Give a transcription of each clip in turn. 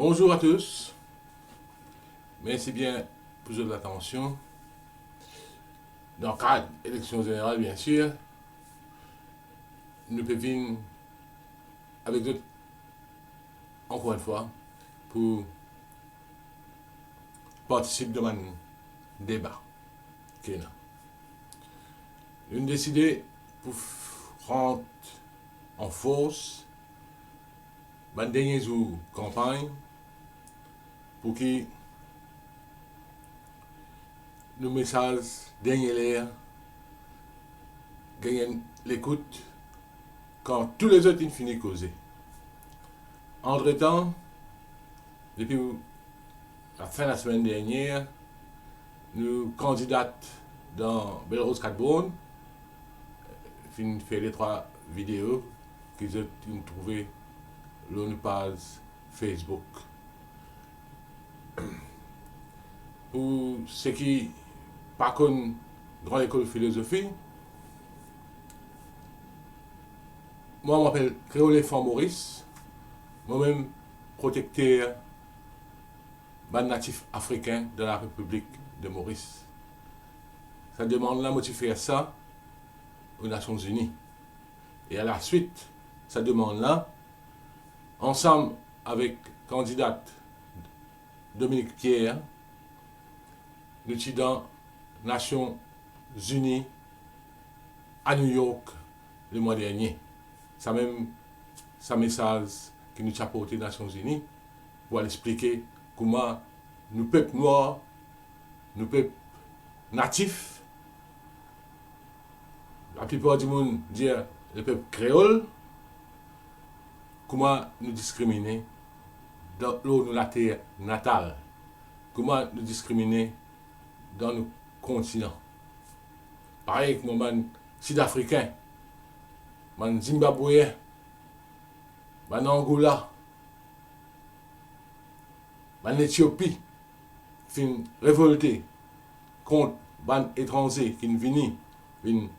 Bonjour à tous, merci bien pour votre attention. Dans le cadre de l'élection générale, bien sûr, nous pouvons avec d'autres, encore une fois, pour participer dans un débat. Nous avons décidé pour rentrer en force dans le dernier jour de campagne pour que nos messages dernier l'air gagnent l'écoute quand tous les autres ont fini de causer. Entre-temps, depuis la fin de la semaine dernière, nous candidates dans Belrose 4 Brune fin fait les 3 vidéos qu'ils ont trouvées sur une page Facebook. Pour ceux qui pas connaissent grande école de philosophie, moi je m'appelle Créole Fort Maurice, moi-même protecteur des natifs africains de la République de Maurice. Ça demande là, moi tu fais ça aux Nations Unies. Et à la suite, ça demande là, ensemble avec candidate Dominique Pierre, nous sommes dans les Nations Unies à New York le mois dernier. Ça même, ça message qui nous a apporté aux Nations Unies pour expliquer comment nous peuples noirs, nous peuples natifs, la plupart du monde dit le peuple créole, comment nous discriminer dans la terre natale, comment nous discriminer dans nos continents. Pareil que moi, sud-africain, zimbabwéen, Angola, Éthiopie, fin révolté contre les étrangers qui viennent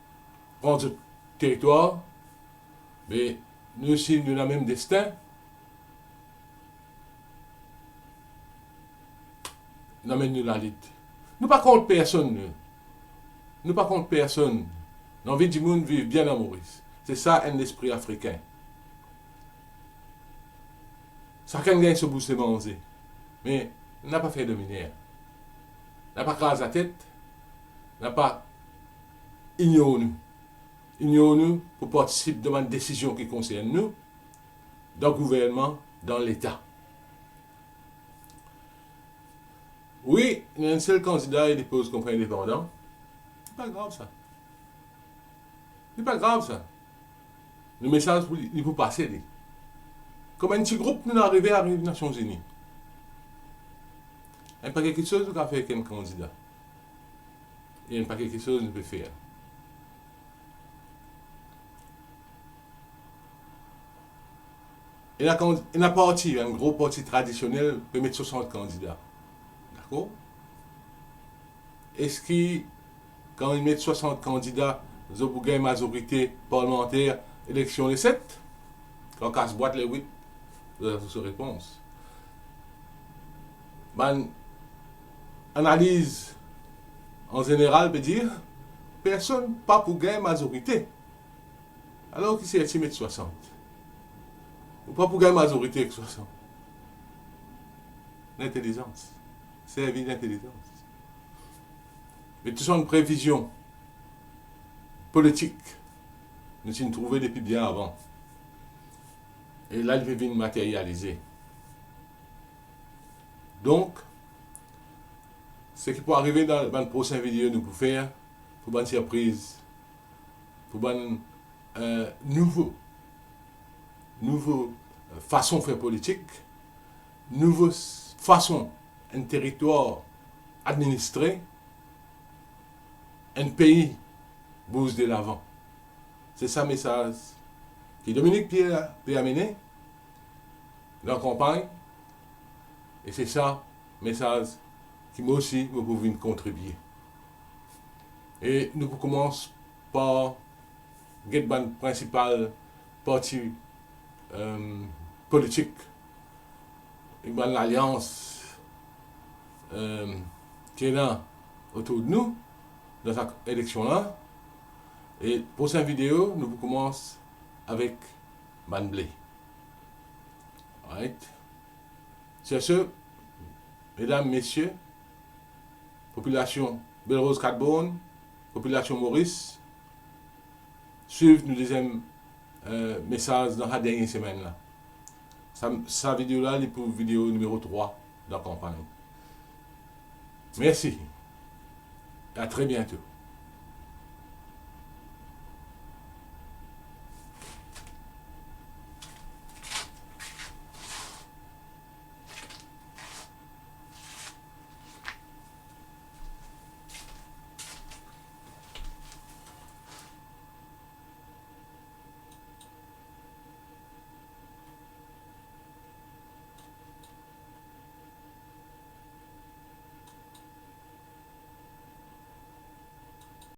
prendre ce territoire, mais nous aussi nous avons le même destin. Nous avons la lutte. Nous pas contre personne. Nous pas contre personne. L'envie du monde vivre bien à Maurice. C'est ça un esprit africain. Chacun gagne ce bout de manger. Mais on n'a pas fait dominer. On n'a pas crasé la tête. On n'a pas ignoré nous. Ignoré nous pour participer à une décision qui concerne nous, dans le gouvernement, dans l'État. Oui, il y a un seul candidat qui dépose comme indépendant. C'est pas grave ça. C'est pas grave ça. Le message, il faut passer. Comme un petit groupe, nous arrivons à les Nations Unies. Il n'y a pas quelque chose qu'on peut faire avec un candidat. Il n'y a pas quelque chose qu'on peut faire. Il y a un parti, un gros parti traditionnel, peut mettre 60 candidats. D'accord? Est-ce que, quand ils mettent 60 candidats, ils ont une majorité parlementaire, élection les 7? Quand on casse boîte les 8, vous avez votre réponse. Ben, analyse en général veut dire personne pas pour gagner majorité. Alors qui c'est estimé de 60? Ou pas pour gagner majorité avec 60? L'intelligence. Servir d'intelligence. Mais tout ça une prévision politique. Nous sommes trouvés depuis bien avant. Et là, il peut venir matérialiser. Donc, ce qui peut arriver dans la prochaine vidéo, nous pouvons faire, pour une surprise, pour une nouvelle façon de faire politique, nouvelle façon, un territoire administré, un pays bouge de l'avant. C'est ça le message que Dominique Pierre peut amener dans la campagne. Et c'est ça le message qui moi aussi vous pouvez contribuer. Et nous commençons par le principal parti politique l'alliance qui est là autour de nous dans cette élection-là. Et pour cette vidéo, nous commençons avec Ban Blé. Right. C'est ce, mesdames, messieurs, population Belle-Rose Catbourne, population Maurice, suivez nous deuxième message dans la dernière semaine là. Sa vidéo là est pour vidéo numéro 3 de la campagne. Merci. À très bientôt.